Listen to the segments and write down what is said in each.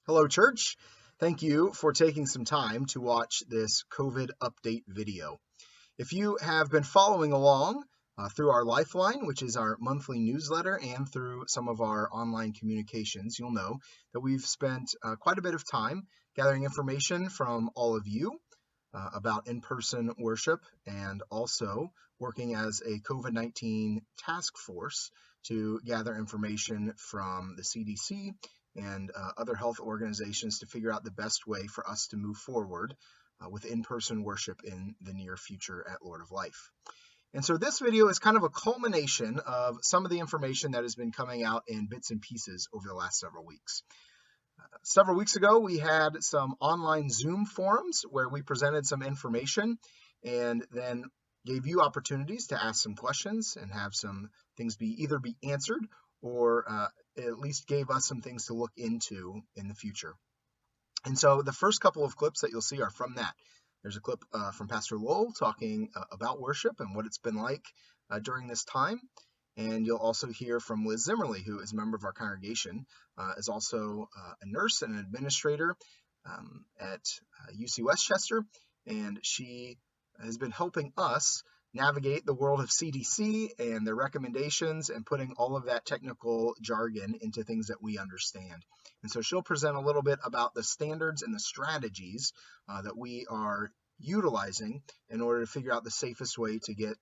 Hello, church. Thank you for taking some time to watch this COVID update video. If you have been following along through our Lifeline, which is our monthly newsletter, and through some of our online communications, you'll know that we've spent quite a bit of time gathering information from all of you about in-person worship and also working as a COVID-19 task force to gather information from the CDC and other health organizations to figure out the best way for us to move forward with in-person worship in the near future at Lord of Life. And so this video is kind of a culmination of some of the information that has been coming out in bits and pieces over the last several weeks. Several weeks ago, we had some online Zoom forums where we presented some information and then gave you opportunities to ask some questions and have some things either be answered or at least gave us some things to look into in the future. And so the first couple of clips that you'll see are from that. There's a clip from Pastor Lowell talking about worship and what it's been like during this time. And you'll also hear from Liz Zimmerly, who is a member of our congregation, is also a nurse and an administrator at UC Westchester. And she has been helping us navigate the world of CDC and their recommendations and putting all of that technical jargon into things that we understand. And so she'll present a little bit about the standards and the strategies that we are utilizing in order to figure out the safest way to get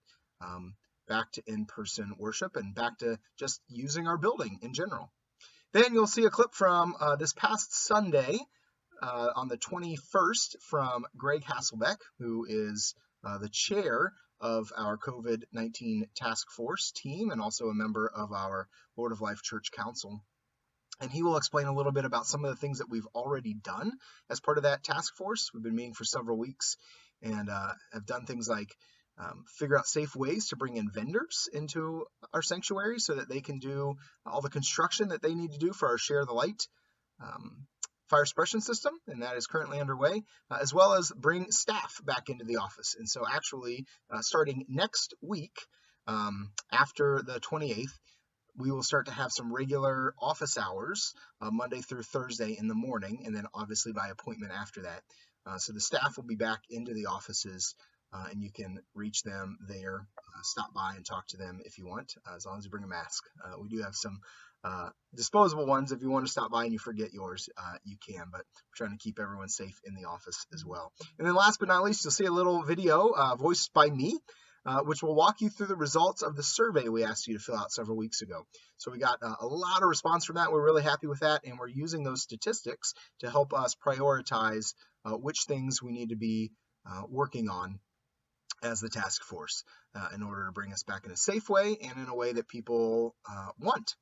back to in-person worship and back to just using our building in general. Then you'll see a clip from this past Sunday on the 21st from Greg Hasselbeck, who is the chair of our COVID-19 task force team and also a member of our Lord of Life Church Council. And he will explain a little bit about some of the things that we've already done as part of that task force. We've been meeting for several weeks and have done things like figure out safe ways to bring in vendors into our sanctuary so that they can do all the construction that they need to do for our Share the Light fire suppression system, and that is currently underway, as well as bring staff back into the office. And so actually, starting next week, after the 28th, we will start to have some regular office hours, Monday through Thursday in the morning, and then obviously by appointment after that. So the staff will be back into the offices, and you can reach them there, stop by and talk to them if you want, as long as you bring a mask. We do have some disposable ones. If you want to stop by and you forget yours, you can, but we're trying to keep everyone safe in the office as well. And then last but not least, you'll see a little video voiced by me, which will walk you through the results of the survey we asked you to fill out several weeks ago. So we got a lot of response from that. We're really happy with that, and we're using those statistics to help us prioritize which things we need to be working on as the task force in order to bring us back in a safe way and in a way that people want.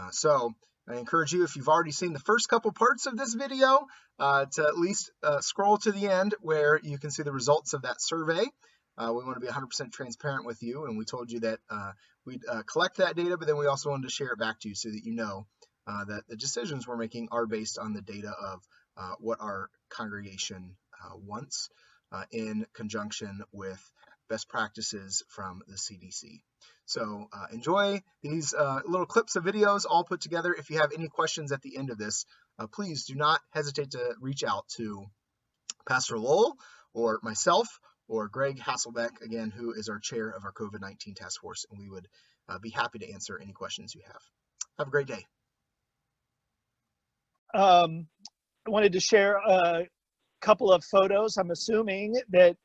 So I encourage you, if you've already seen the first couple parts of this video, to at least scroll to the end where you can see the results of that survey. We want to be 100% transparent with you, and we told you that we'd collect that data, but then we also wanted to share it back to you so that you know that the decisions we're making are based on the data of what our congregation wants in conjunction with best practices from the CDC. So enjoy these little clips of videos all put together. If you have any questions at the end of this, please do not hesitate to reach out to Pastor Lowell or myself or Greg Hasselbeck, again, who is our chair of our COVID-19 task force, and we would be happy to answer any questions you have. Have a great day. I wanted to share a couple of photos. I'm assuming that,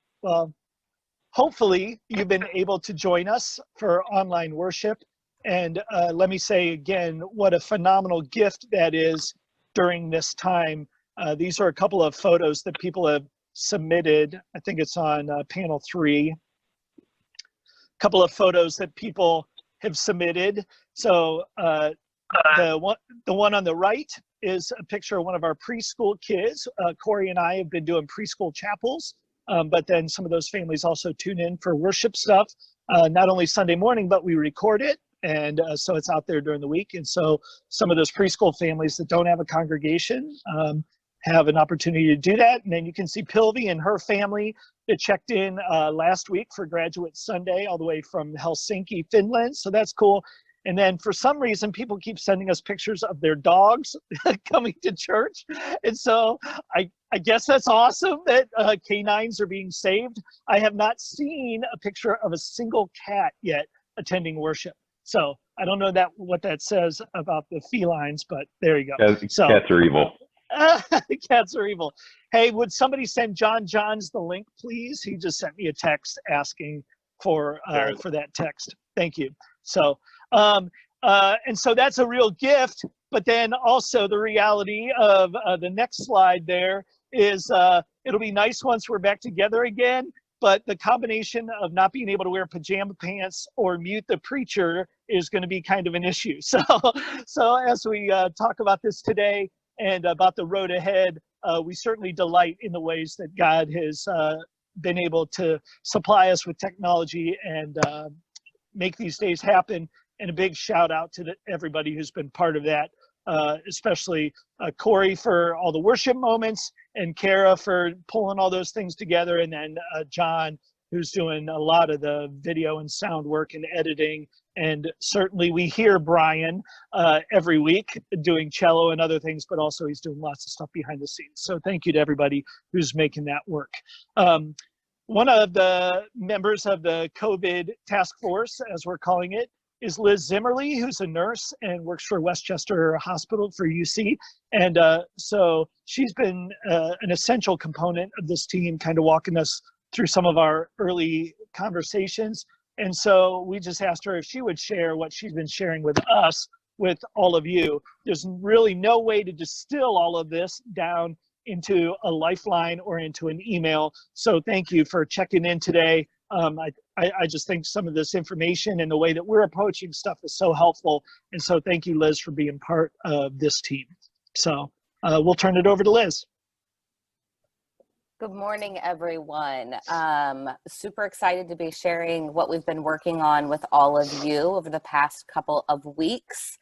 hopefully you've been able to join us for online worship. And let me say again, what a phenomenal gift that is during this time. These are a couple of photos that people have submitted. I think it's on panel 3. A couple of photos that people have submitted. So the one on the right is a picture of one of our preschool kids. Corey and I have been doing preschool chapels, but then some of those families also tune in for worship stuff, not only Sunday morning, but we record it. And so it's out there during the week. And so some of those preschool families that don't have a congregation have an opportunity to do that. And then you can see Pilvi and her family that checked in last week for Graduate Sunday all the way from Helsinki, Finland. So that's cool. And then for some reason, people keep sending us pictures of their dogs coming to church. And so I guess that's awesome that canines are being saved. I have not seen a picture of a single cat yet attending worship. So I don't know what that says about the felines, but there you go. Cats are evil. Cats are evil. Hey, would somebody send John Johns the link, please? He just sent me a text asking for that text. Thank you. So, and so that's a real gift. But then also the reality of the next slide there is it'll be nice once we're back together again. But the combination of not being able to wear pajama pants or mute the preacher is going to be kind of an issue. So as we talk about this today and about the road ahead, we certainly delight in the ways that God has been able to supply us with technology and make these days happen. And a big shout out to everybody who's been part of that, especially Corey for all the worship moments, and Kara for pulling all those things together, and then John, who's doing a lot of the video and sound work and editing. And certainly we hear Brian every week doing cello and other things, but also he's doing lots of stuff behind the scenes. So thank you to everybody who's making that work. One of the members of the COVID task force, as we're calling it, is Liz Zimmerly, who's a nurse and works for Westchester Hospital for UC. And so she's been an essential component of this team, kind of walking us through some of our early conversations. And so we just asked her if she would share what she's been sharing with us, with all of you. There's really no way to distill all of this down into a lifeline or into an email. So thank you for checking in today. I just think some of this information and the way that we're approaching stuff is so helpful. And so thank you, Liz, for being part of this team. So we'll turn it over to Liz. Good morning, everyone. Super excited to be sharing what we've been working on with all of you over the past couple of weeks.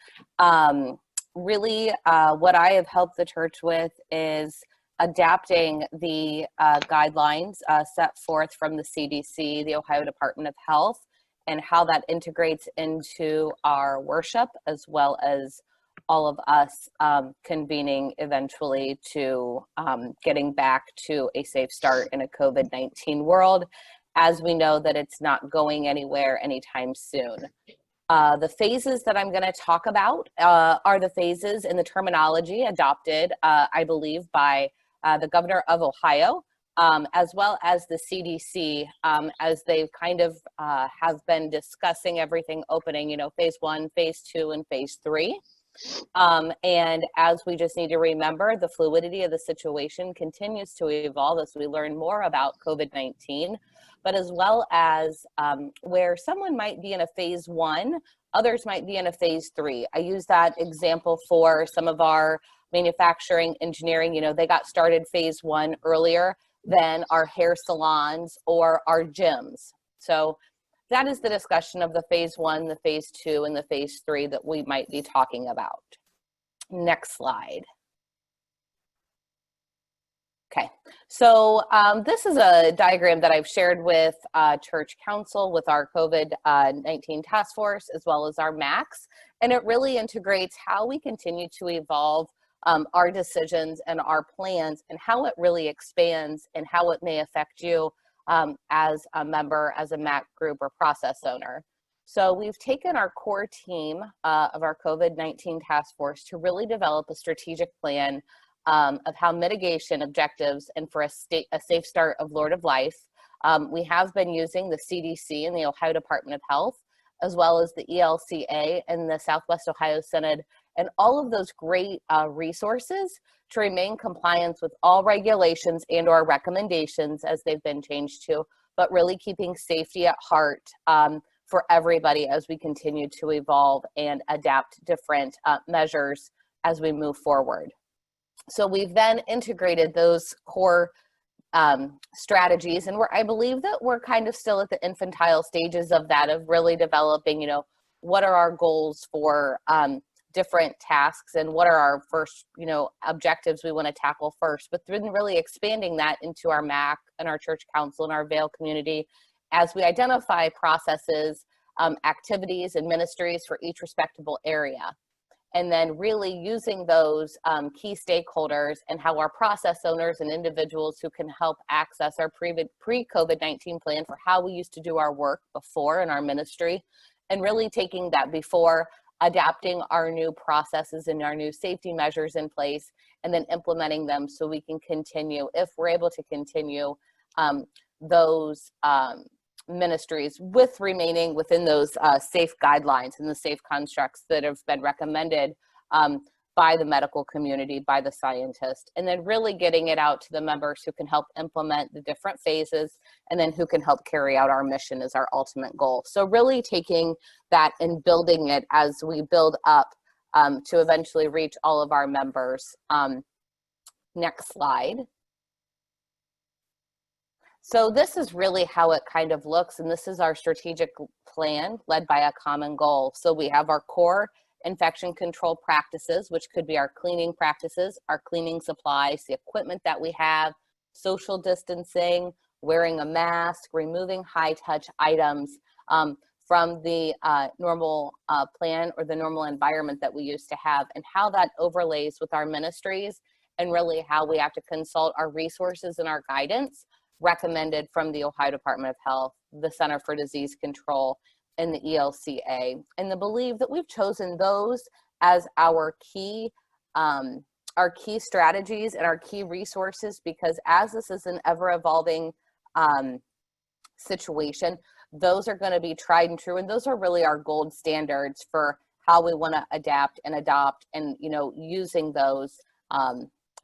Really, what I have helped the church with is adapting the guidelines set forth from the CDC, the Ohio Department of Health, and how that integrates into our worship, as well as all of us convening eventually to getting back to a safe start in a COVID-19 world, as we know that it's not going anywhere anytime soon. The phases that I'm going to talk about are the phases in the terminology adopted, I believe, by the governor of Ohio, as well as the CDC, as they've kind of have been discussing everything opening, phase 1, phase 2, and phase 3. And as we just need to remember, the fluidity of the situation continues to evolve as we learn more about COVID-19, but as well as where someone might be in a phase 1, others might be in a phase 3. I use that example for some of our manufacturing, engineering, they got started phase 1 earlier than our hair salons or our gyms. So that is the discussion of the phase 1, the phase 2, and the phase 3 that we might be talking about. Next slide. Okay, so this is a diagram that I've shared with Church Council, with our COVID-19 task force, as well as our MACs, and it really integrates how we continue to evolve our decisions and our plans, and how it really expands and how it may affect you as a member, as a MAC group or process owner. So we've taken our core team of our COVID-19 task force to really develop a strategic plan of how mitigation objectives and for a safe start of Lord of Life. We have been using the CDC and the Ohio Department of Health, as well as the ELCA and the Southwest Ohio Synod, and all of those great resources to remain compliant with all regulations and or recommendations as they've been changed to, but really keeping safety at heart for everybody as we continue to evolve and adapt different measures as we move forward. So we've then integrated those core strategies, and I believe that we're kind of still at the infantile stages of that, of really developing, what are our goals for different tasks and what are our first, objectives we want to tackle first, but then really expanding that into our MAC and our church council and our Vail community as we identify processes activities and ministries for each respectable area. And then really using those key stakeholders and how our process owners and individuals who can help access our pre-COVID-19 plan for how we used to do our work before in our ministry, and really taking that before, adapting our new processes and our new safety measures in place, and then implementing them so we can continue, if we're able to continue, those ministries with remaining within those safe guidelines and the safe constructs that have been recommended by the medical community, by the scientists, and then really getting it out to the members who can help implement the different phases, and then who can help carry out our mission is our ultimate goal. So really taking that and building it as we build up to eventually reach all of our members. Next slide. So this is really how it kind of looks, and this is our strategic plan led by a common goal. So we have our core infection control practices, which could be our cleaning practices, our cleaning supplies, the equipment that we have, social distancing, wearing a mask, removing high-touch items from the normal plan or the normal environment that we used to have, and how that overlays with our ministries, and really how we have to consult our resources and our guidance recommended from the Ohio Department of Health, the Center for Disease Control, and the ELCA, and the belief that we've chosen those as our key strategies and our key resources, because as this is an ever-evolving situation, those are going to be tried and true, and those are really our gold standards for how we want to adapt and adopt, and using those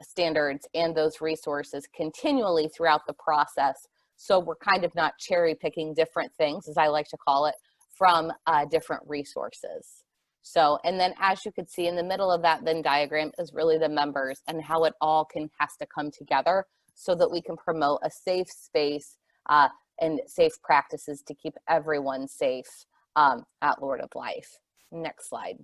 standards and those resources continually throughout the process. So we're kind of not cherry picking different things, as I like to call it, from different resources. So, and then as you could see in the middle of that Venn diagram is really the members and how it all has to come together so that we can promote a safe space and safe practices to keep everyone safe at Lord of Life. Next slide.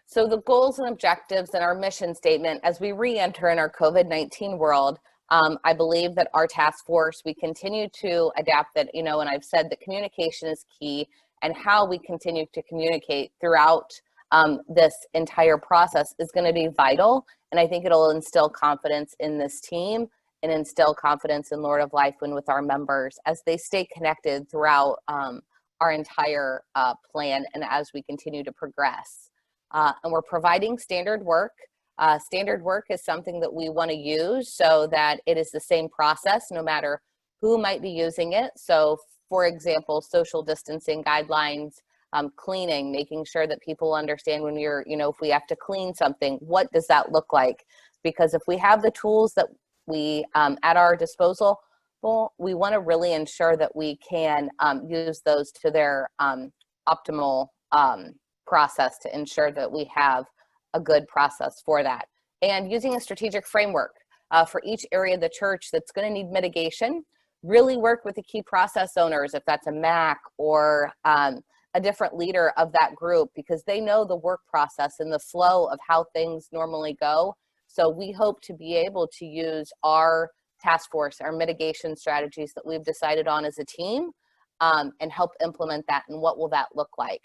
So the goals and objectives and our mission statement as we re-enter in our COVID-19 world, I believe that our task force, we continue to adapt that, and I've said that communication is key, and how we continue to communicate throughout this entire process is going to be vital. And I think it'll instill confidence in this team and instill confidence in Lord of Life and with our members as they stay connected throughout our entire plan and as we continue to progress. And we're providing standard work. Standard work is something that we want to use so that it is the same process no matter who might be using it. So for example, social distancing guidelines, cleaning, making sure that people understand when you're, if we have to clean something, what does that look like? Because if we have the tools that we at our disposal, well, we want to really ensure that we can use those to their optimal process to ensure that we have a good process for that. And using a strategic framework for each area of the church that's going to need mitigation, really work with the key process owners, if that's a MAC or a different leader of that group, because they know the work process and the flow of how things normally go. So we hope to be able to use our task force, our mitigation strategies that we've decided on as a team, and help implement that. And what will that look like?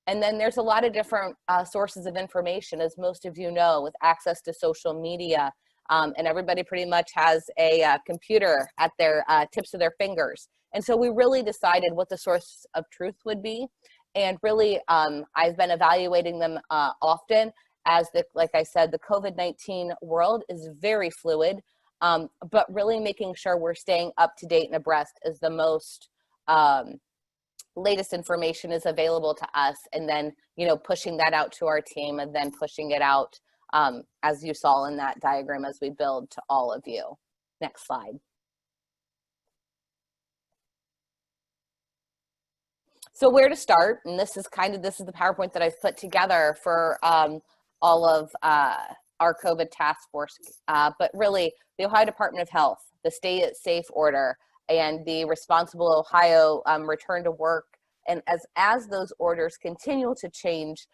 And then there's a lot of different sources of information, as most of you know, with access to social media, and everybody pretty much has a computer at their tips of their fingers. And so we really decided what the source of truth would be. And really, I've been evaluating them often as, like I said, the COVID-19 world is very fluid, but really making sure we're staying up to date and abreast as the most latest information is available to us, and then pushing that out to our team, and then pushing it out as you saw in that diagram as we build to all of you. Next slide. So where to start, and this is the PowerPoint that I've put together for all of our COVID task force, but really the Ohio Department of Health, the Stay Safe Order, and the Responsible Ohio Return to Work. And as those orders continue to change,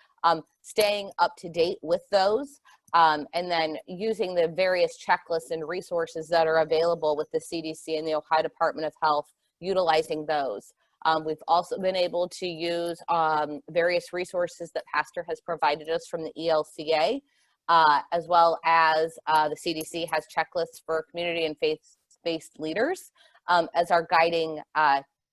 staying up to date with those, and then using the various checklists and resources that are available with the CDC and the Ohio Department of Health, utilizing those. We've also been able to use various resources that Pastor has provided us from the ELCA, as well as the CDC has checklists for community and faith-based leaders as our guiding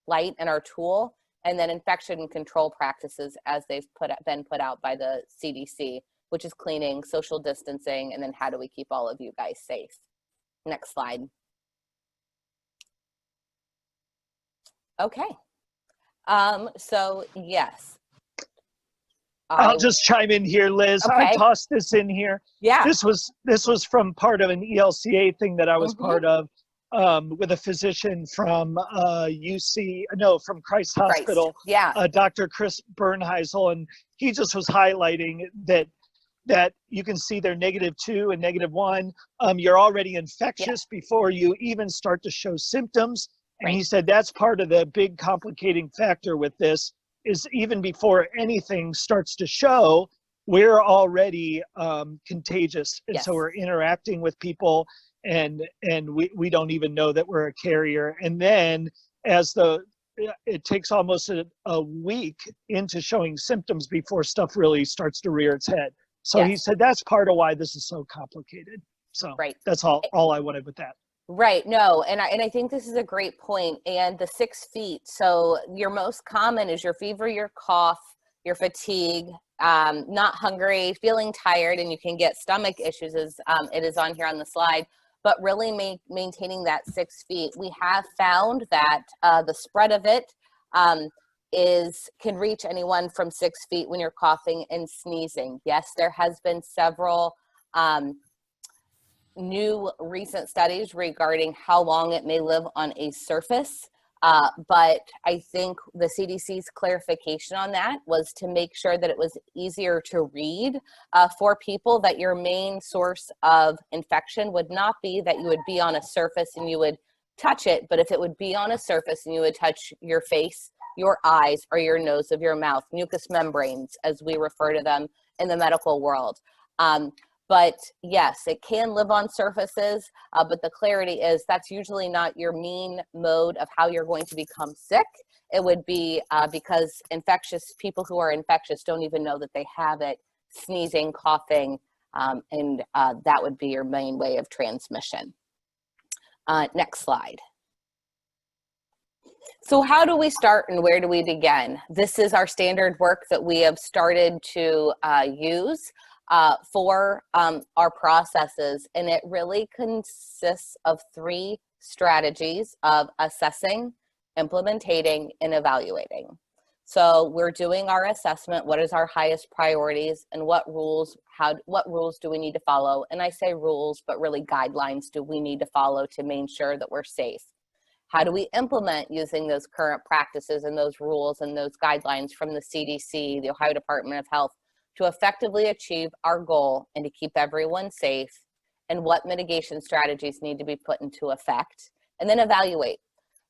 light and our tool, and then infection control practices as they've been put out by the CDC, which is cleaning, social distancing, and then how do we keep all of you guys safe. Next slide. Okay. So yes. I'll just chime in here, Liz. Okay. I tossed this in here. Yeah. This was from part of an ELCA thing that I was part of with a physician from from Christ Hospital. Yeah. Dr. Chris Bernheisel, and he just was highlighting that you can see they're -2 and -1. You're already infectious before you even start to show symptoms. And he said that's part of the big complicating factor with this, is even before anything starts to show, we're already contagious. And so we're interacting with people and we don't even know that we're a carrier. And then it takes almost a week into showing symptoms before stuff really starts to rear its head. So he said that's part of why this is so complicated. So that's all I wanted with that. Right. No, and I think this is a great point. And the 6 feet. So your most common is your fever, your cough, your fatigue, not hungry, feeling tired, and you can get stomach issues as it is on here on the slide. But really maintaining that 6 feet. We have found that the spread of it can reach anyone from 6 feet when you're coughing and sneezing. Yes, there has been several new recent studies regarding how long it may live on a surface. But I think the CDC's clarification on that was to make sure that it was easier to read for people, that your main source of infection would not be that you would be on a surface and you would touch it, but if it would be on a surface and you would touch your face, your eyes, or your nose of your mouth, mucous membranes, as we refer to them in the medical world. But yes, it can live on surfaces, but the clarity is that's usually not your main mode of how you're going to become sick. It would be because people who are infectious don't even know that they have it, sneezing, coughing, and that would be your main way of transmission. Next slide. So how do we start and where do we begin? This is our standard work that we have started to use for our processes, and it really consists of 3 strategies of assessing, implementing, and evaluating. So we're doing our assessment, what is our highest priorities, and what rules do we need to follow? And I say rules, but really guidelines do we need to follow to make sure that we're safe? How do we implement using those current practices and those rules and those guidelines from the CDC, the Ohio Department of Health, to effectively achieve our goal and to keep everyone safe, and what mitigation strategies need to be put into effect, and then evaluate.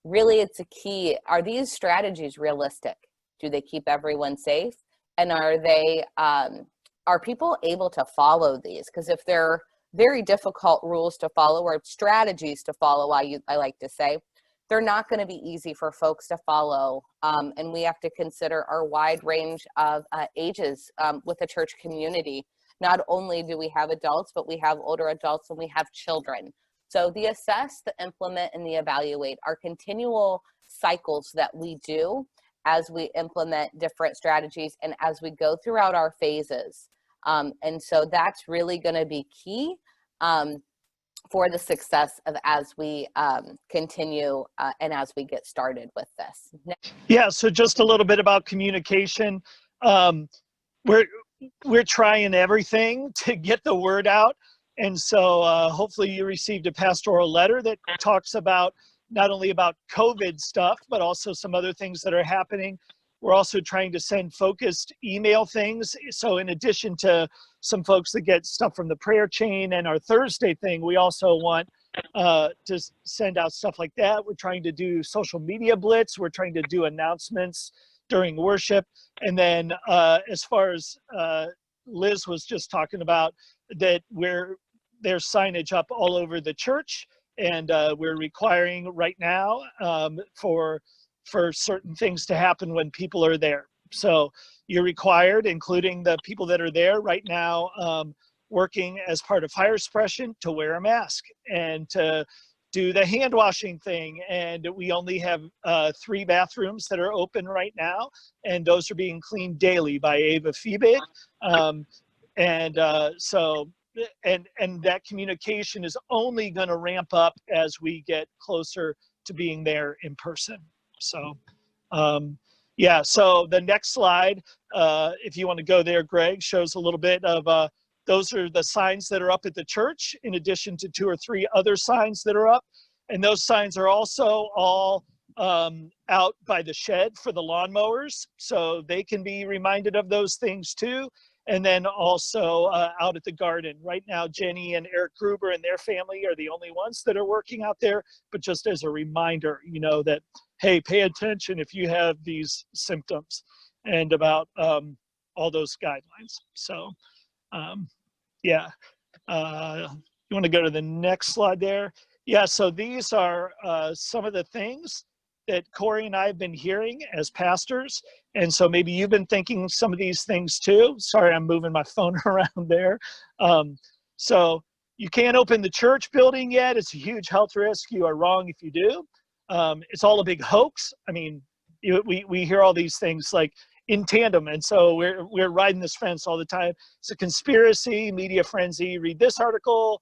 Really, it's a key. Are these strategies realistic? Do they keep everyone safe? And are people able to follow these? Because if they're very difficult rules to follow or strategies to follow, I like to say, they're not going to be easy for folks to follow. And we have to consider our wide range of ages with the church community. Not only do we have adults, but we have older adults and we have children. So the assess, the implement, and the evaluate are continual cycles that we do as we implement different strategies and as we go throughout our phases. And so that's really going to be key for the success of as we continue and as we get started with this. Yeah, so just a little bit about communication. We're trying everything to get the word out. And so hopefully you received a pastoral letter that talks about not only about COVID stuff, but also some other things that are happening. We're also trying to send focused email things. So in addition to some folks that get stuff from the prayer chain and our Thursday thing, we also want to send out stuff like that. We're trying to do social media blitz. We're trying to do announcements during worship. And then as far as Liz was just talking about, that there's signage up all over the church. And we're requiring right now for for certain things to happen when people are there. So you're required, including the people that are there right now, working as part of fire suppression, to wear a mask and to do the hand washing thing. And we only have 3 bathrooms that are open right now, and those are being cleaned daily by Ava Feebig. And that communication is only going to ramp up as we get closer to being there in person. So yeah, so the next slide, if you want to go there, Greg, shows a little bit of those are the signs that are up at the church, in addition to 2 or 3 other signs that are up. And those signs are also all out by the shed for the lawnmowers, so they can be reminded of those things too. And then also out at the garden. Right now, Jenny and Eric Gruber and their family are the only ones that are working out there, but just as a reminder, you know, that, hey, pay attention if you have these symptoms, and about all those guidelines. So yeah, you want to go to the next slide there? Yeah, so these are some of the things that Corey and I have been hearing as pastors. And so maybe you've been thinking some of these things too. Sorry, I'm moving my phone around there. So you can't open the church building yet. It's a huge health risk. You are wrong if you do. It's all a big hoax. I mean, we hear all these things like in tandem. And so we're riding this fence all the time. It's a conspiracy, media frenzy. Read this article,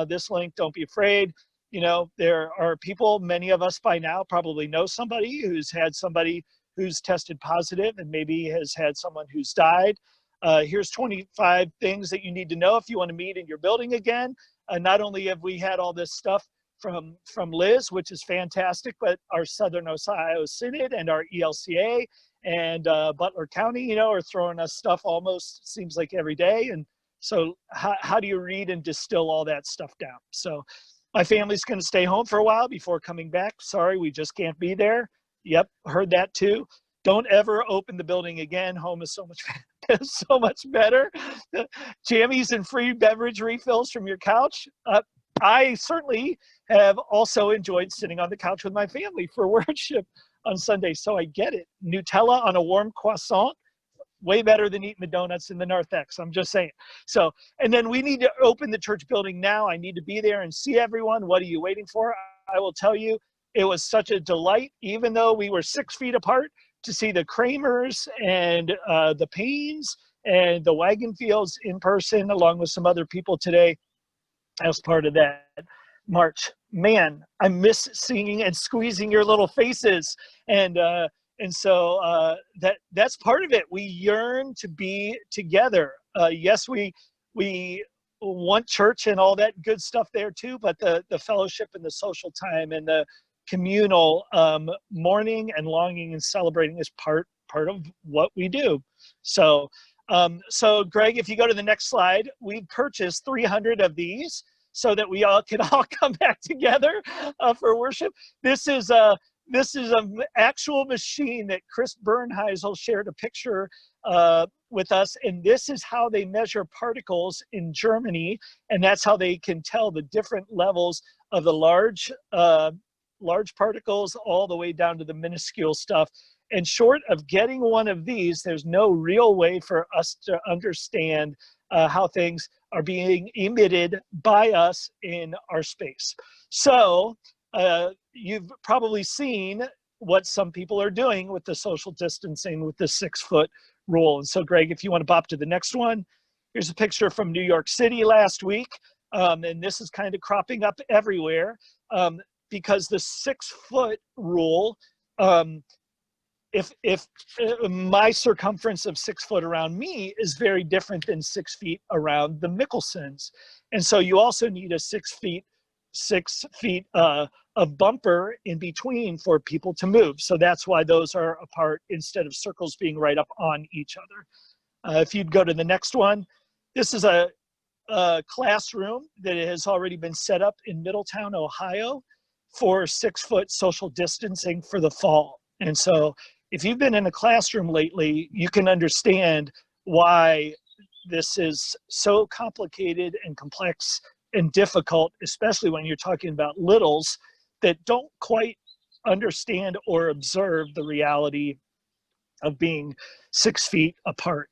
this link, don't be afraid. You know, there are people, many of us by now probably know somebody who's had somebody who's tested positive, and maybe has had someone who's died. Here's 25 things that you need to know if you want to meet in your building again. Not only have we had all this stuff from Liz, which is fantastic, but our Southern Ohio Synod and our ELCA and Butler County, you know, are throwing us stuff almost seems like every day. And so how do you read and distill all that stuff down? So my family's going to stay home for a while before coming back. Sorry, we just can't be there. Yep, heard that too. Don't ever open the building again. Home is so much so much better. Jammies and free beverage refills from your couch. I certainly have also enjoyed sitting on the couch with my family for worship on Sunday, so I get it. Nutella on a warm croissant, way better than eating the donuts in the narthex. I'm just saying. So, and then we need to open the church building now. I need to be there and see everyone. What are you waiting for? I will tell you, it was such a delight, even though we were 6 feet apart, to see the Kramers and the Paynes and the Wagon Fields in person, along with some other people today as part of that march. Man, I miss seeing and squeezing your little faces. And so that's part of it. We yearn to be together. Yes, we want church and all that good stuff there too, but the fellowship and the social time and the communal mourning and longing and celebrating is part of what we do. So Greg, if you go to the next slide, we purchased 300 of these so that we all can all come back together for worship. This is an actual machine that Chris Bernheisel shared a picture with us, and this is how they measure particles in Germany, and that's how they can tell the different levels of the large particles all the way down to the minuscule stuff. And short of getting one of these, there's no real way for us to understand how things are being emitted by us in our space. So you've probably seen what some people are doing with the social distancing with the 6-foot rule. And so Greg, if you want to pop to the next one, here's a picture from New York City last week. And this is kind of cropping up everywhere because the 6-foot rule, if my circumference of 6 foot around me is very different than 6 feet around the Mickelsons. And so you also need a 6 feet of bumper in between for people to move. So that's why those are apart instead of circles being right up on each other. If you'd go to the next one, this is a classroom that has already been set up in Middletown, Ohio for 6-foot social distancing for the fall. And so if you've been in a classroom lately, you can understand why this is so complicated and complex and difficult, especially when you're talking about littles that don't quite understand or observe the reality of being 6 feet apart.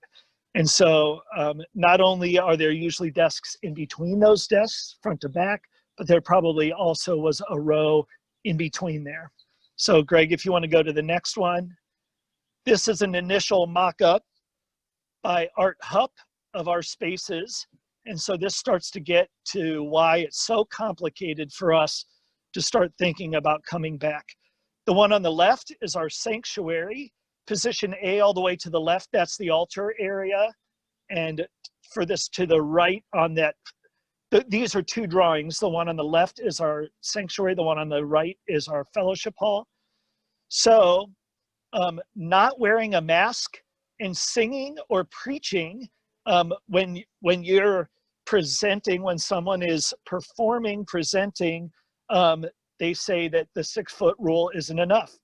And so not only are there usually desks in between those desks, front to back, but there probably also was a row in between there. So Greg, if you want to go to the next one. This is an initial mock-up by Art Hupp of our spaces. And so this starts to get to why it's so complicated for us to start thinking about coming back. The one on the left is our sanctuary. Position A all the way to the left, that's the altar area. And for this to the right on that, these are two drawings. The one on the left is our sanctuary. The one on the right is our fellowship hall. So not wearing a mask and singing or preaching when you're presenting, when someone is performing, presenting, they say that the 6-foot rule isn't enough.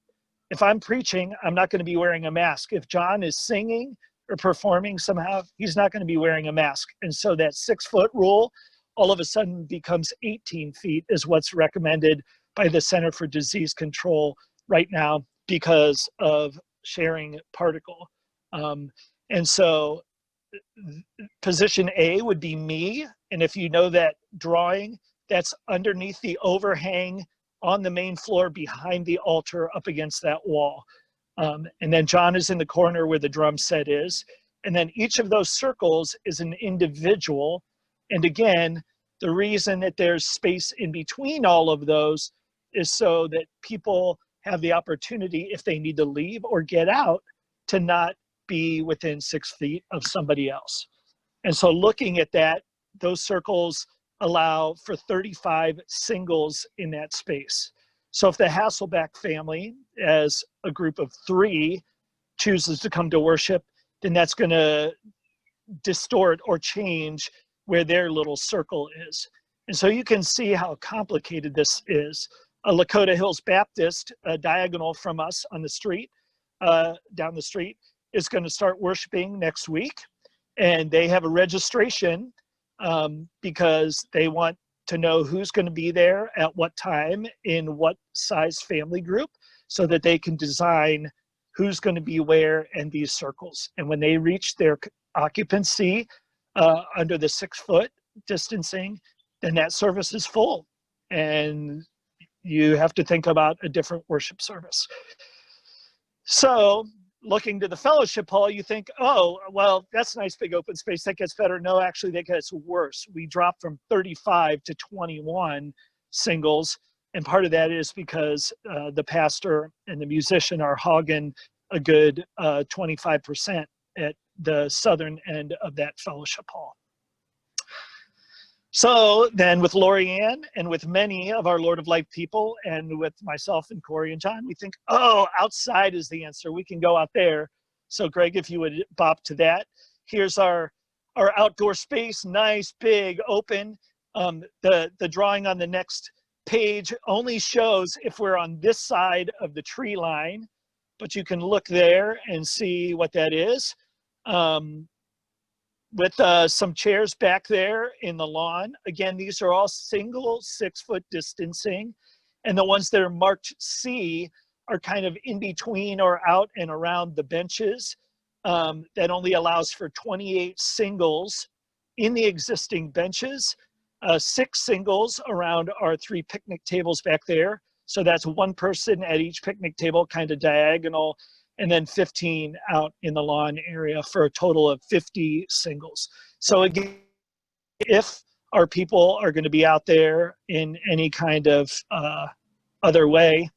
If I'm preaching, I'm not going to be wearing a mask. If John is singing or performing somehow, he's not going to be wearing a mask. And so that 6-foot rule all of a sudden becomes 18 feet is what's recommended by the Center for Disease Control right now because of sharing particle. And so position A would be me. And if you know that drawing, that's underneath the overhang on the main floor behind the altar up against that wall. And then John is in the corner where the drum set is. And then each of those circles is an individual. And again, the reason that there's space in between all of those is so that people have the opportunity, if they need to leave or get out, to not be within 6 feet of somebody else. And so looking at that, those circles allow for 35 singles in that space. So if the Hasselbeck family, as a group of 3, chooses to come to worship, then that's going to distort or change where their little circle is. And so you can see how complicated this is. Lakota Hills Baptist, diagonal from us on the street, down the street, is going to start worshiping next week. And they have a registration because they want to know who's going to be there at what time in what size family group so that they can design who's going to be where in these circles. And when they reach their occupancy under the 6-foot distancing, then that service is full. And you have to think about a different worship service. So looking to the fellowship hall, you think, oh, well, that's a nice big open space. That gets better. No, actually, that gets worse. We dropped from 35 to 21 singles. And part of that is because the pastor and the musician are hogging a good 25% at the southern end of that fellowship hall. So then with Lorianne and with many of our Lord of Life people and with myself and Corey and John, we think, oh, outside is the answer. We can go out there. So Greg, if you would bop to that. Here's our outdoor space, nice, big, open. The drawing on the next page only shows if we're on this side of the tree line, but you can look there and see what that is. With some chairs back there in the lawn. Again, these are all single 6-foot distancing. And the ones that are marked C are kind of in between or out and around the benches. That only allows for 28 singles in the existing benches, 6 singles around our 3 picnic tables back there. So that's 1 person at each picnic table, kind of diagonal, and then 15 out in the lawn area for a total of 50 singles. So again, if our people are going to be out there in any kind of other way,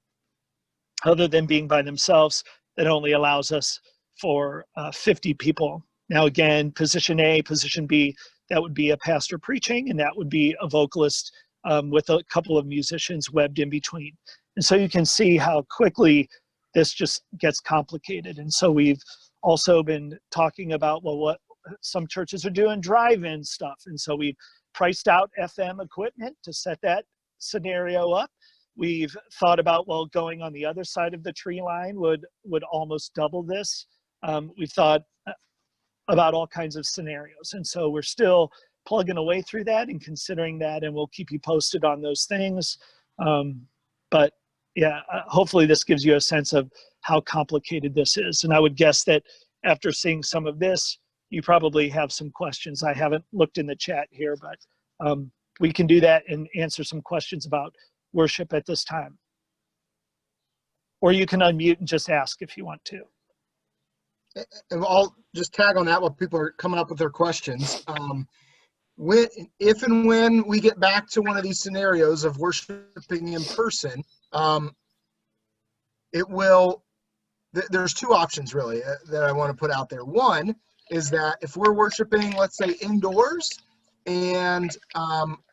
other than being by themselves, that only allows us for 50 people. Now again, position A, position B, that would be a pastor preaching, and that would be a vocalist with a couple of musicians webbed in between. And so you can see how quickly this just gets complicated. And so we've also been talking about, well, what some churches are doing, drive-in stuff. And so we've priced out FM equipment to set that scenario up. We've thought about, well, going on the other side of the tree line would almost double this. We've thought about all kinds of scenarios. And so we're still plugging away through that and considering that, and we'll keep you posted on those things. But yeah, hopefully this gives you a sense of how complicated this is. And I would guess that after seeing some of this, you probably have some questions. I haven't looked in the chat here, but we can do that and answer some questions about worship at this time. Or you can unmute and just ask if you want to. And I'll just tag on that while people are coming up with their questions. If and when we get back to one of these scenarios of worshiping in person, there's two options really that I want to put out there. One is that if we're worshiping, let's say indoors, and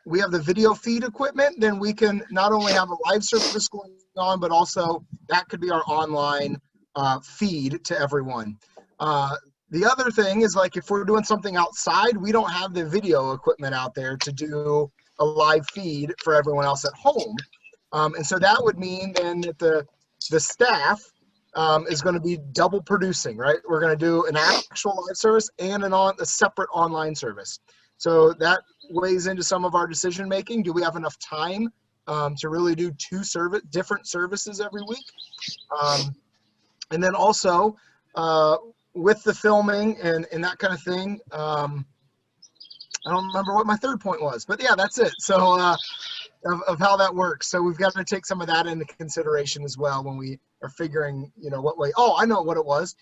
we have the video feed equipment, then we can not only have a live service going on, but also that could be our online feed to everyone. The other thing is, like, if we're doing something outside, we don't have the video equipment out there to do a live feed for everyone else at home. And so that would mean then that the staff is going to be double producing, right? We're going to do an actual live service and a separate online service. So that weighs into some of our decision making. Do we have enough time to really do two different services every week? And then also with the filming and that kind of thing, I don't remember what my third point was, but yeah, that's it. So of how that works. So we've got to take some of that into consideration as well when we are figuring, what way. Oh, I know what it was.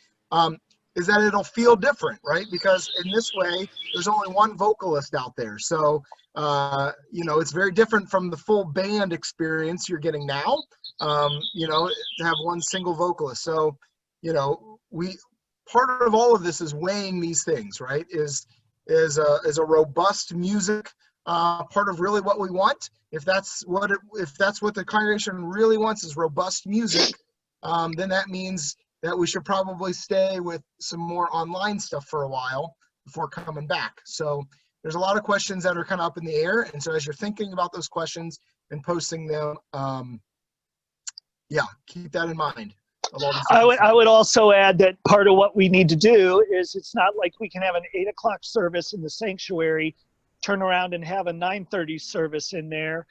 Is that it'll feel different, right? Because in this way, there's only one vocalist out there. So, it's very different from the full band experience you're getting now, to have one single vocalist. So, part of all of this is weighing these things, right? Is a robust music part of really what we want? If that's what the congregation really wants is robust music, then that means that we should probably stay with some more online stuff for a while before coming back. So there's a lot of questions that are kind of up in the air. And so as you're thinking about those questions and posting them, keep that in mind. I would also add that part of what we need to do is it's not like we can have an 8 o'clock service in the sanctuary, turn around and have a 9:30 service in there,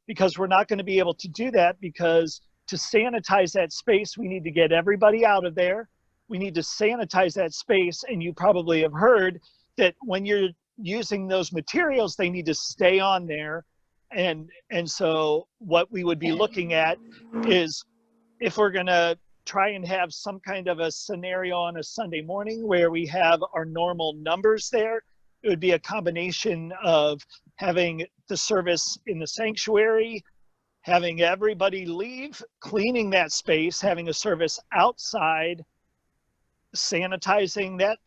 because we're not going to be able to do that, because to sanitize that space, we need to get everybody out of there. We need to sanitize that space. And you probably have heard that when you're using those materials, they need to stay on there. And so what we would be looking at is, if we're going to try and have some kind of a scenario on a Sunday morning where we have our normal numbers there, it would be a combination of having the service in the sanctuary, having everybody leave, cleaning that space, having a service outside, sanitizing that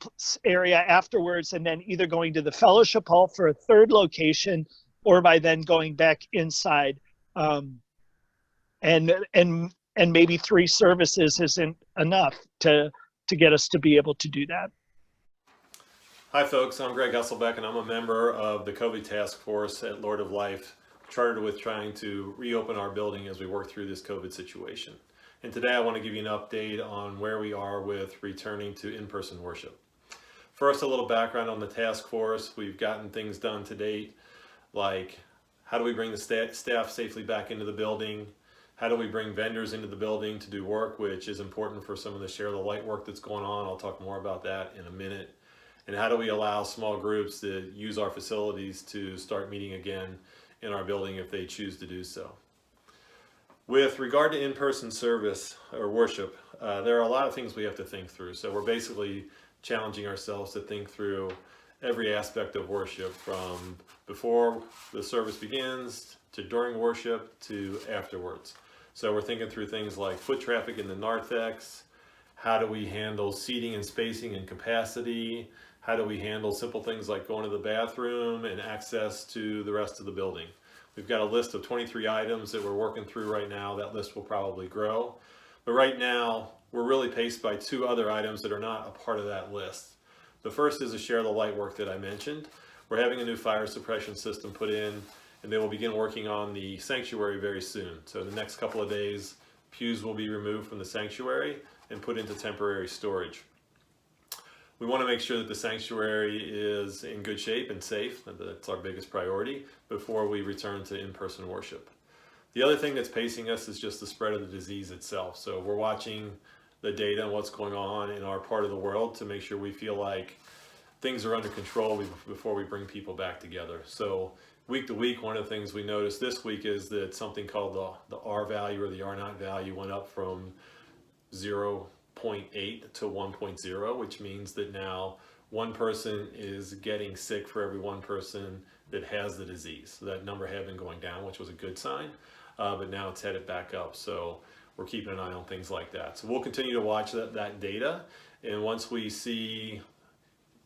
area afterwards, and then either going to the fellowship hall for a third location, or by then going back inside. And maybe 3 services isn't enough to get us to be able to do that. Hi folks, I'm Greg Hesselbeck, and I'm a member of the COVID task force at Lord of Life, chartered with trying to reopen our building as we work through this COVID situation. And today I want to give you an update on where we are with returning to in-person worship. First, a little background on the task force. We've gotten things done to date, like how do we bring the staff safely back into the building? How do we bring vendors into the building to do work, which is important for some of the Share the Light work that's going on. I'll talk more about that in a minute. And how do we allow small groups to use our facilities to start meeting again in our building if they choose to do so. With regard to in-person service or worship, there are a lot of things we have to think through. So we're basically challenging ourselves to think through every aspect of worship, from before the service begins to during worship to afterwards. So we're thinking through things like foot traffic in the narthex. How do we handle seating and spacing and capacity? How do we handle simple things like going to the bathroom and access to the rest of the building? We've got a list of 23 items that we're working through right now. That list will probably grow. But right now, we're really paced by 2 other items that are not a part of that list. The first is the Share the Light work that I mentioned. We're having a new fire suppression system put in, and they will begin working on the sanctuary very soon. So the next couple of days, pews will be removed from the sanctuary and put into temporary storage. We want to make sure that the sanctuary is in good shape and safe. That's our biggest priority before we return to in-person worship. The other thing that's pacing us is just the spread of the disease itself. So we're watching the data and what's going on in our part of the world to make sure we feel like things are under control before we bring people back together. So week to week, one of the things we noticed this week is that something called the R value or the R naught value went up from 0.8 to 1.0, which means that now one person is getting sick for every one person that has the disease. So that number had been going down, which was a good sign, but now it's headed back up. So we're keeping an eye on things like that. So we'll continue to watch that data, and once we see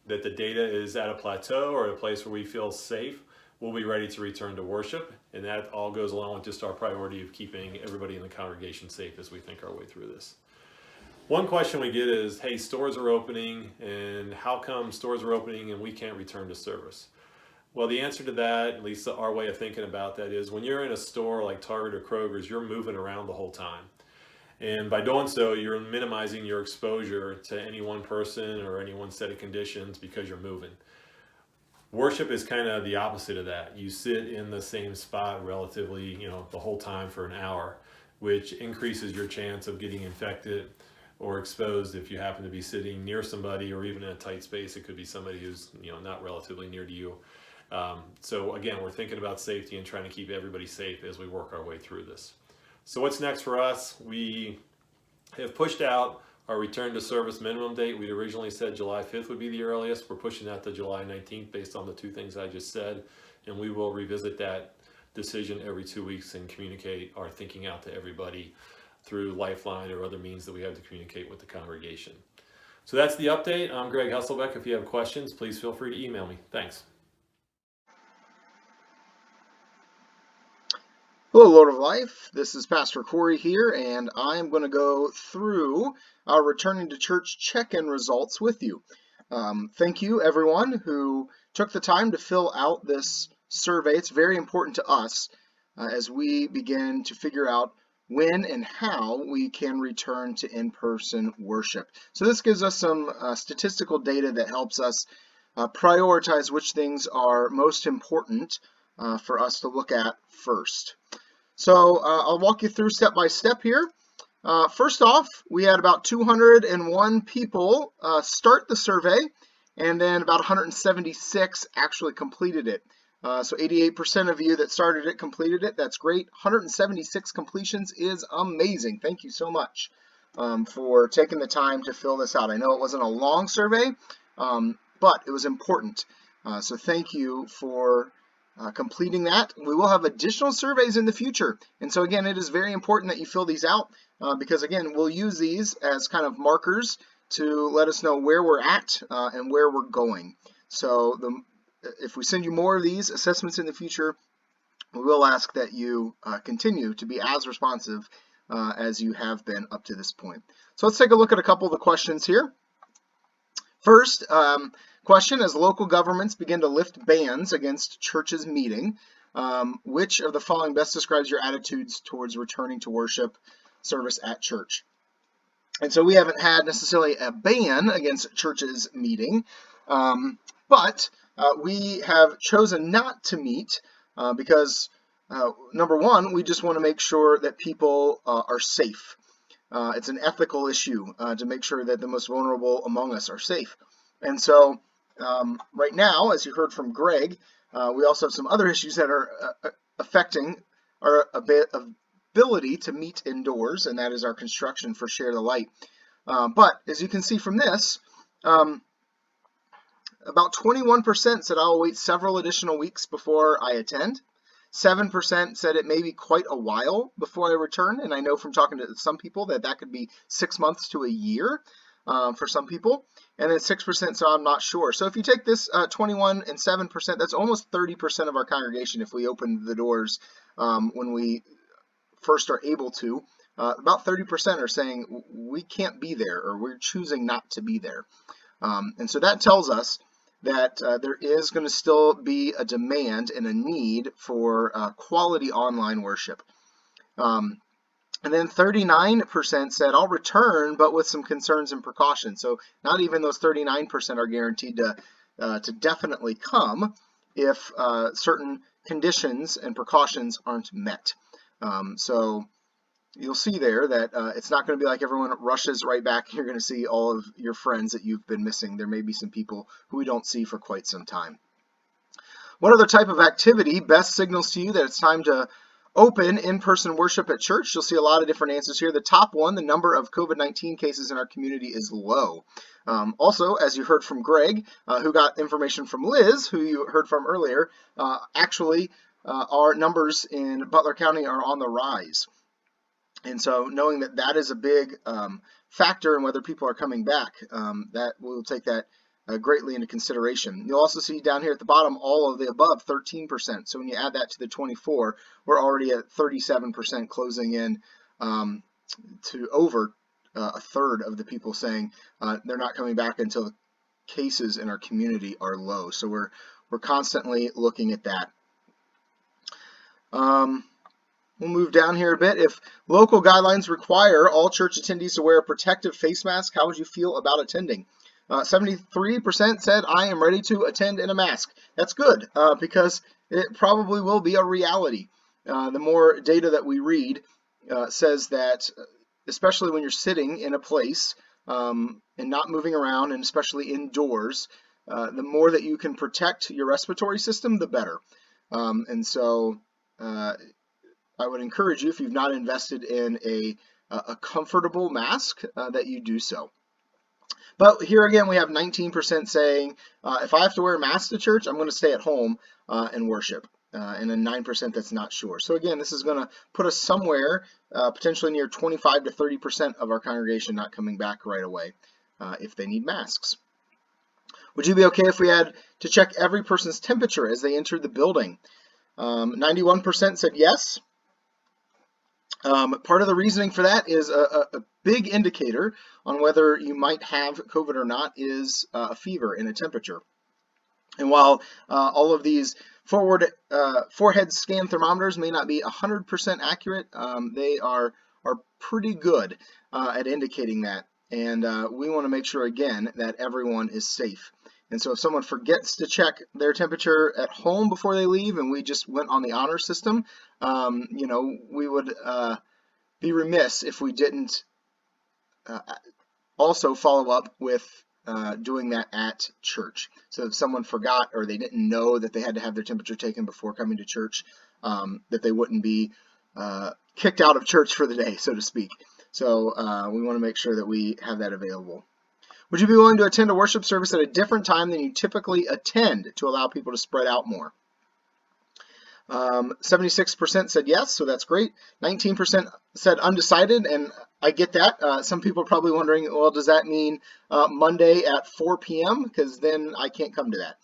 that the data is at a plateau or a place where we feel safe, we'll be ready to return to worship. And that all goes along with just our priority of keeping everybody in the congregation safe as we think our way through this. One question we get is, hey, stores are opening, and how come stores are opening and we can't return to service? Well, the answer to that, at least our way of thinking about that, is when you're in a store like Target or Kroger's, you're moving around the whole time. And by doing so, you're minimizing your exposure to any one person or any one set of conditions because you're moving. Worship is kind of the opposite of that. You sit in the same spot relatively, the whole time for an hour, which increases your chance of getting infected or exposed if you happen to be sitting near somebody, or even in a tight space. It could be somebody who's not relatively near to you. So again, we're thinking about safety and trying to keep everybody safe as we work our way through this. So what's next for us? We have pushed out our return to service minimum date. We'd originally said July 5th would be the earliest. We're pushing that to July 19th based on the two things I just said. And we will revisit that decision every 2 weeks and communicate our thinking out to everybody through Lifeline or other means that we have to communicate with the congregation. So that's the update. I'm Greg Hesselbeck. If you have questions, please feel free to email me. Thanks. Hello, Lord of Life. This is Pastor Corey here, and I'm going to go through our returning to church check-in results with you. Thank you, everyone who took the time to fill out this survey. It's very important to us as we begin to figure out when and how we can return to in-person worship. So this gives us some statistical data that helps us prioritize which things are most important for us to look at first. So I'll walk you through step by step here. First off, we had about 201 people start the survey, and then about 176 actually completed it. So 88% of you that started it completed it. That's great. 176 completions is amazing. Thank you so much for taking the time to fill this out. I know it wasn't a long survey, but it was important. So thank you for completing that. We will have additional surveys in the future. And so again, it is very important that you fill these out because again, we'll use these as kind of markers to let us know where we're at and where we're going. So if we send you more of these assessments in the future, we will ask that you continue to be as responsive as you have been up to this point. So let's take a look at a couple of the questions here. First, question, as local governments begin to lift bans against churches meeting, which of the following best describes your attitudes towards returning to worship service at church? And so we haven't had necessarily a ban against churches meeting, but we have chosen not to meet because, number one, we just want to make sure that people are safe. It's an ethical issue to make sure that the most vulnerable among us are safe. And so right now, as you heard from Greg, we also have some other issues that are affecting our ability to meet indoors, and that is our construction for Share the Light. But as you can see from this, about 21% said I'll wait several additional weeks before I attend. 7% said it may be quite a while before I return, and I know from talking to some people that that could be 6 months to a year for some people. And then 6% said I'm not sure. So if you take this 21 and 7%, that's almost 30% of our congregation if we open the doors when we first are able to. About 30% are saying we can't be there, or we're choosing not to be there. And so that tells us that there is going to still be a demand and a need for quality online worship. And then 39% said, I'll return, but with some concerns and precautions. So not even those 39% are guaranteed to definitely come if certain conditions and precautions aren't met. So you'll see there that it's not going to be like everyone rushes right back and you're going to see all of your friends that you've been missing. There may be some people who we don't see for quite some time. What other type of activity best signals to you that it's time to open in-person worship at church? You'll see a lot of different answers here. The top one, the number of COVID-19 cases in our community is low. Also, as you heard from Greg, who got information from Liz, who you heard from earlier, our numbers in Butler County are on the rise. And so knowing that that is a big factor in whether people are coming back, that we'll take that greatly into consideration. You'll also see down here at the bottom all of the above 13%. So when you add that to the 24, we're already at 37%, closing in to over a third of the people saying they're not coming back until the cases in our community are low. So we're constantly looking at that. We'll move down here a bit. If local guidelines require all church attendees to wear a protective face mask, how would you feel about attending? 73% said, I am ready to attend in a mask. That's good because it probably will be a reality. The more data that we read says that, especially when you're sitting in a place and not moving around, and especially indoors, the more that you can protect your respiratory system, the better. And so I would encourage you, if you've not invested in a comfortable mask, that you do so. But here again, we have 19% saying, if I have to wear a mask to church, I'm going to stay at home and worship. And then 9% that's not sure. So again, this is going to put us somewhere potentially near 25 to 30% of our congregation not coming back right away if they need masks. Would you be okay if we had to check every person's temperature as they enter the building? 91% said yes. Part of the reasoning for that is a big indicator on whether you might have COVID or not is a fever and a temperature. And while all of these forehead scan thermometers may not be 100% accurate, they are pretty good at indicating that. And we want to make sure, again, that everyone is safe. And so if someone forgets to check their temperature at home before they leave, and we just went on the honor system, we would be remiss if we didn't also follow up with doing that at church. So if someone forgot or they didn't know that they had to have their temperature taken before coming to church, that they wouldn't be kicked out of church for the day, so to speak. So we want to make sure that we have that available. Would you be willing to attend a worship service at a different time than you typically attend to allow people to spread out more? 76% said yes, so that's great. 19% said undecided, and I get that. Some people are probably wondering, well, does that mean Monday at 4 p.m.? Because then I can't come to that.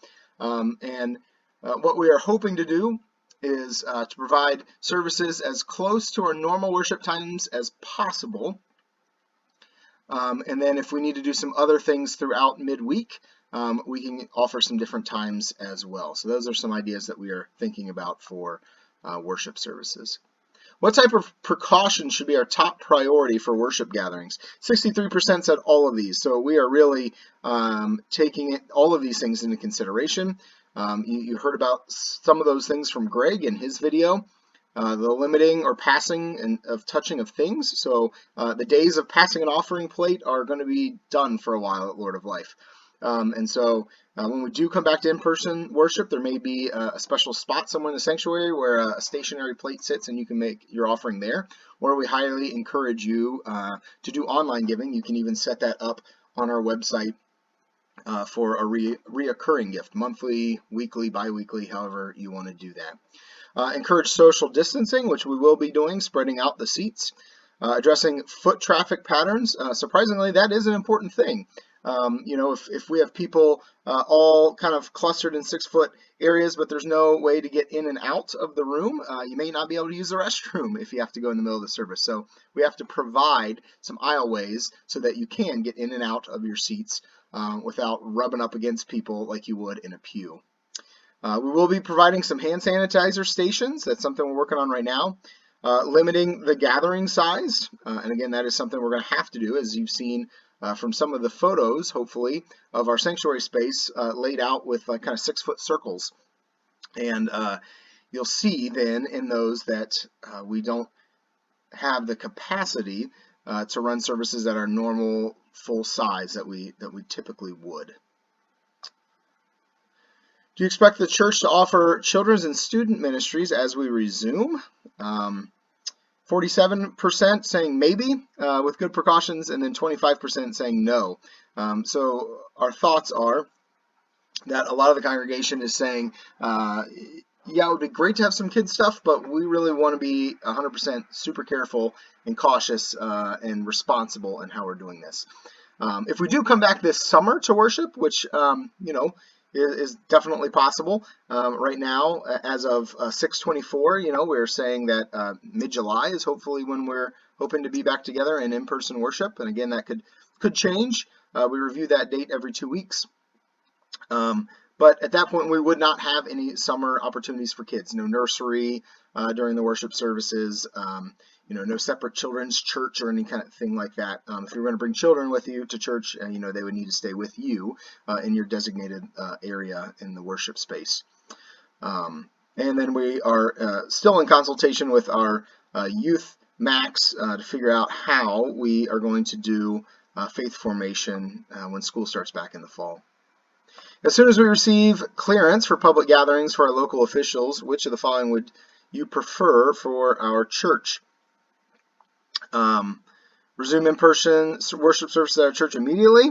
What we are hoping to do is to provide services as close to our normal worship times as possible. And then if we need to do some other things throughout midweek, we can offer some different times as well. So those are some ideas that we are thinking about for worship services. What type of precautions should be our top priority for worship gatherings? 63% said all of these. So we are really taking all of these things into consideration. You heard about some of those things from Greg in his video. The limiting or passing and of touching of things. So the days of passing an offering plate are going to be done for a while at Lord of Life. And so when we do come back to in-person worship, there may be a special spot somewhere in the sanctuary where a stationary plate sits and you can make your offering there. Or we highly encourage you to do online giving. You can even set that up on our website for a reoccurring gift, monthly, weekly, bi-weekly, however you want to do that. Encourage social distancing, which we will be doing, spreading out the seats. Addressing foot traffic patterns. Surprisingly, that is an important thing. If we have people all kind of clustered in 6-foot areas, but there's no way to get in and out of the room, you may not be able to use the restroom if you have to go in the middle of the service. So we have to provide some aisleways so that you can get in and out of your seats without rubbing up against people like you would in a pew. We will be providing some hand sanitizer stations. That's something we're working on right now. Limiting the gathering size. And again, that is something we're going to have to do, as you've seen from some of the photos, hopefully, of our sanctuary space laid out with kind of 6-foot circles. And you'll see then in those that we don't have the capacity to run services at our normal full size that we typically would. Do you expect the church to offer children's and student ministries as we resume? 47% saying maybe with good precautions, and then 25% saying no. So our thoughts are that a lot of the congregation is saying, yeah, it would be great to have some kids stuff, but we really want to be 100% super careful and cautious and responsible in how we're doing this. If we do come back this summer to worship, which, is definitely possible. Right now, as of 6/24, we're saying that mid-July is hopefully when we're hoping to be back together in in-person worship. And again, that could change. We review that date every 2 weeks. But at that point, we would not have any summer opportunities for kids. No nursery during the worship services. No separate children's church or any kind of thing like that. If you're going to bring children with you to church, they would need to stay with you in your designated area in the worship space. And then we are still in consultation with our youth max to figure out how we are going to do faith formation when school starts back in the fall. As soon as we receive clearance for public gatherings for our local officials, which of the following would you prefer for our church? Resume in-person worship services at our church immediately.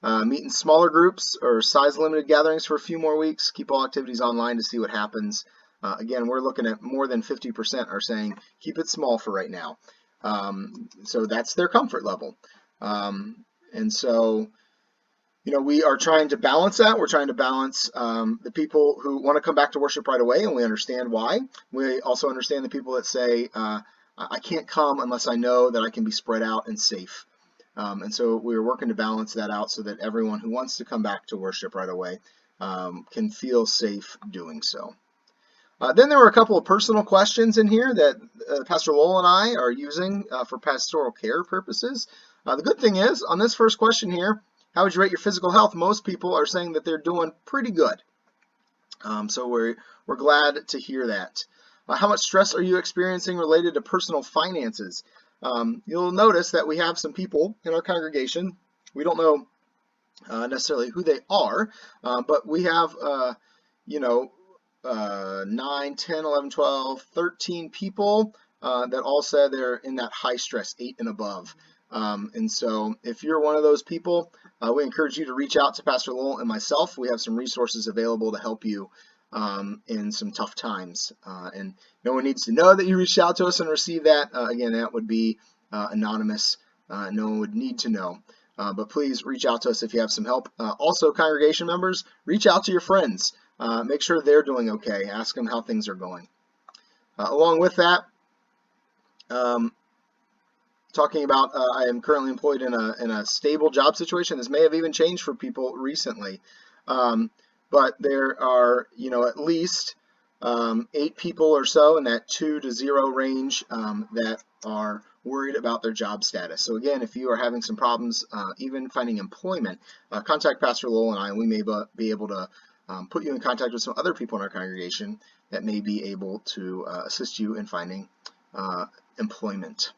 Meet in smaller groups or size-limited gatherings for a few more weeks. Keep all activities online to see what happens. Again, we're looking at more than 50% are saying keep it small for right now. So that's their comfort level. And so, we are trying to balance that. We're trying to balance the people who want to come back to worship right away, and we understand why. We also understand the people that say, I can't come unless I know that I can be spread out and safe. And so we're working to balance that out so that everyone who wants to come back to worship right away can feel safe doing so. Then there were a couple of personal questions in here that Pastor Lowell and I are using for pastoral care purposes. The good thing is, on this first question here, how would you rate your physical health? Most people are saying that they're doing pretty good. So we're glad to hear that. How much stress are you experiencing related to personal finances? You'll notice that we have some people in our congregation. We don't know necessarily who they are, but we have, 9, 10, 11, 12, 13 people that all said they're in that high stress, 8 and above. And so if you're one of those people, we encourage you to reach out to Pastor Lowell and myself. We have some resources available to help you in some tough times. And no one needs to know that you reached out to us and received that. Again, that would be anonymous. No one would need to know. But please reach out to us if you have some help. Also, congregation members, reach out to your friends. Make sure they're doing okay. Ask them how things are going. Along with that, talking about I am currently employed in a stable job situation. This may have even changed for people recently. But there are, at least 8 people or so in that 2 to 0 range that are worried about their job status. So again, if you are having some problems even finding employment, contact Pastor Lowell and I, and we may be able to put you in contact with some other people in our congregation that may be able to assist you in finding employment.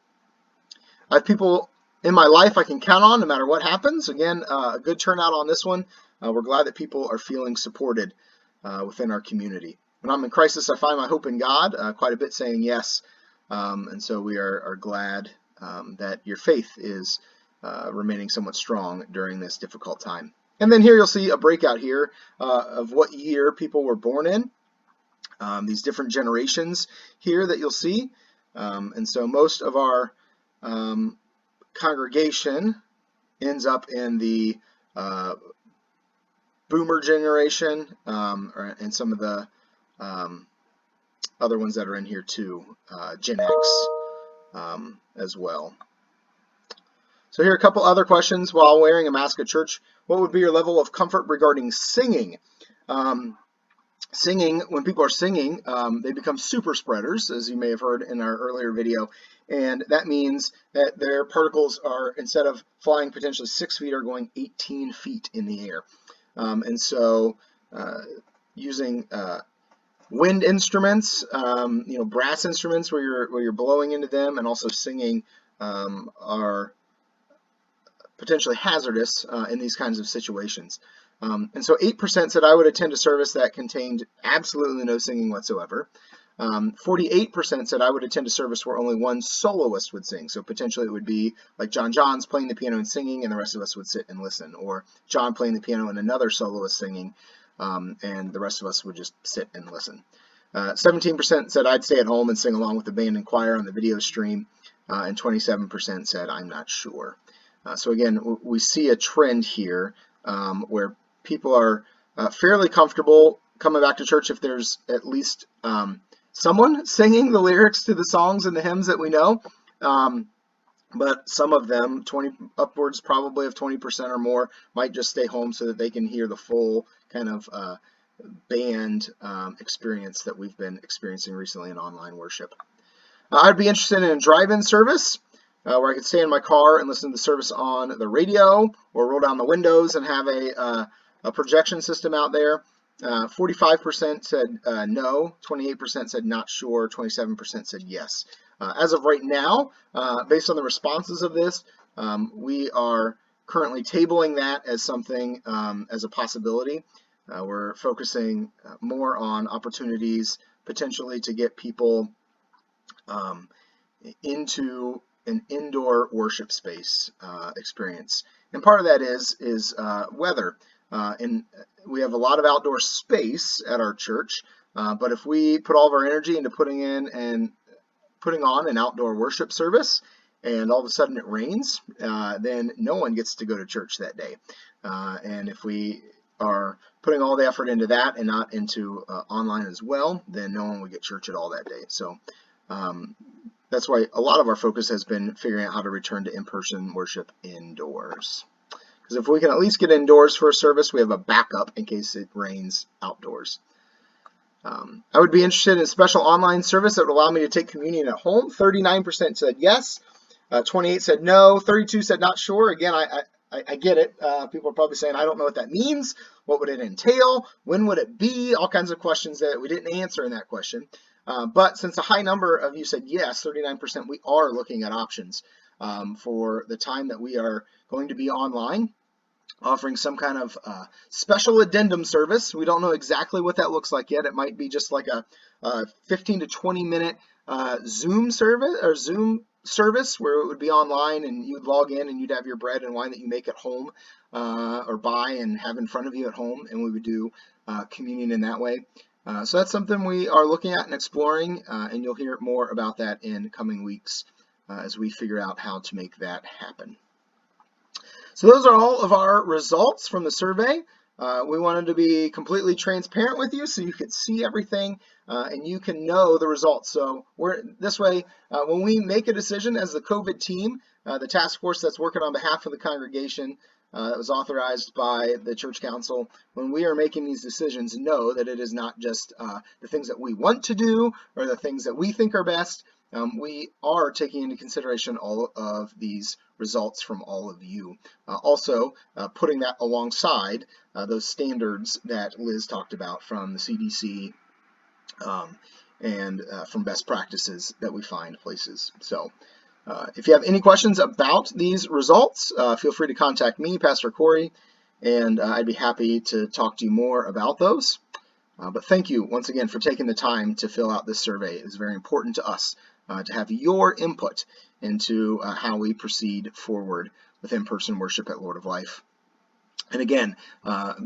I have people in my life I can count on no matter what happens. Again, a good turnout on this one. We're glad that people are feeling supported within our community. When I'm in crisis, I find my hope in God, quite a bit saying yes. And so we are glad that your faith is remaining somewhat strong during this difficult time. And then here you'll see a breakout here of what year people were born in. These different generations here that you'll see. And so most of our congregation ends up in the Boomer generation, and some of the other ones that are in here too, Gen X as well. So here are a couple other questions. While wearing a mask at church, what would be your level of comfort regarding singing? Singing, when people are singing, they become super spreaders, as you may have heard in our earlier video. And that means that their particles are, instead of flying potentially 6 feet, are going 18 feet in the air. And so using Wind instruments, brass instruments where you're blowing into them and also singing are potentially hazardous in these kinds of situations. And so 8% said I would attend a service that contained absolutely no singing whatsoever. 48% said I would attend a service where only one soloist would sing. So potentially it would be like John's playing the piano and singing, and the rest of us would sit and listen. Or John playing the piano and another soloist singing, and the rest of us would just sit and listen. 17% said I'd stay at home and sing along with the band and choir on the video stream. And 27% said I'm not sure. So again, we see a trend here where people are fairly comfortable coming back to church if there's at least someone singing the lyrics to the songs and the hymns that we know. But some of them, upwards probably of 20% or more, might just stay home so that they can hear the full kind of band experience that we've been experiencing recently in online worship. I'd be interested in a drive-in service where I could stay in my car and listen to the service on the radio, or roll down the windows and have a projection system out there. 45% said no, 28% said not sure, 27% said yes. As of right now, based on the responses of this, we are currently tabling that as something, as a possibility. We're focusing more on opportunities potentially to get people into an indoor worship space experience. And part of that is weather. And we have a lot of outdoor space at our church, but if we put all of our energy into putting on an outdoor worship service and all of a sudden it rains, then no one gets to go to church that day. And if we are putting all the effort into that and not into online as well, then no one would get church at all that day. So that's why a lot of our focus has been figuring out how to return to in-person worship indoors. Because if we can at least get indoors for a service, we have a backup in case it rains outdoors. I would be interested in a special online service that would allow me to take communion at home. 39% said yes, 28% said no, 32% said not sure. Again, I get it. People are probably saying, I don't know what that means. What would it entail? When would it be? All kinds of questions that we didn't answer in that question. But since a high number of you said yes, 39%, we are looking at options for the time that we are going to be online, offering some kind of special addendum service. We don't know exactly what that looks like yet. It might be just like a 15 to 20 minute Zoom service where it would be online and you'd log in and you'd have your bread and wine that you make at home or buy and have in front of you at home, and we would do communion in that way. So that's something we are looking at and exploring, and you'll hear more about that in coming weeks as we figure out how to make that happen. So those are all of our results from the survey. We wanted to be completely transparent with you so you could see everything and you can know the results. So this way, when we make a decision as the COVID team, the task force that's working on behalf of the congregation that was authorized by the church council, when we are making these decisions, know that it is not just the things that we want to do or the things that we think are best. We are taking into consideration all of these results from all of you. Also, putting that alongside those standards that Liz talked about from the CDC and from best practices that we find places. So if you have any questions about these results, feel free to contact me, Pastor Corey, and I'd be happy to talk to you more about those. But thank you once again for taking the time to fill out this survey. It is very important to us to have your input into how we proceed forward with in-person worship at Lord of Life. And again,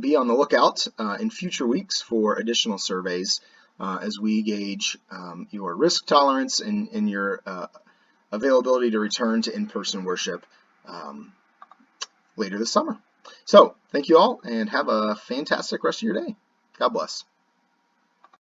be on the lookout in future weeks for additional surveys as we gauge your risk tolerance and your availability to return to in-person worship later this summer. So thank you all and have a fantastic rest of your day. God bless.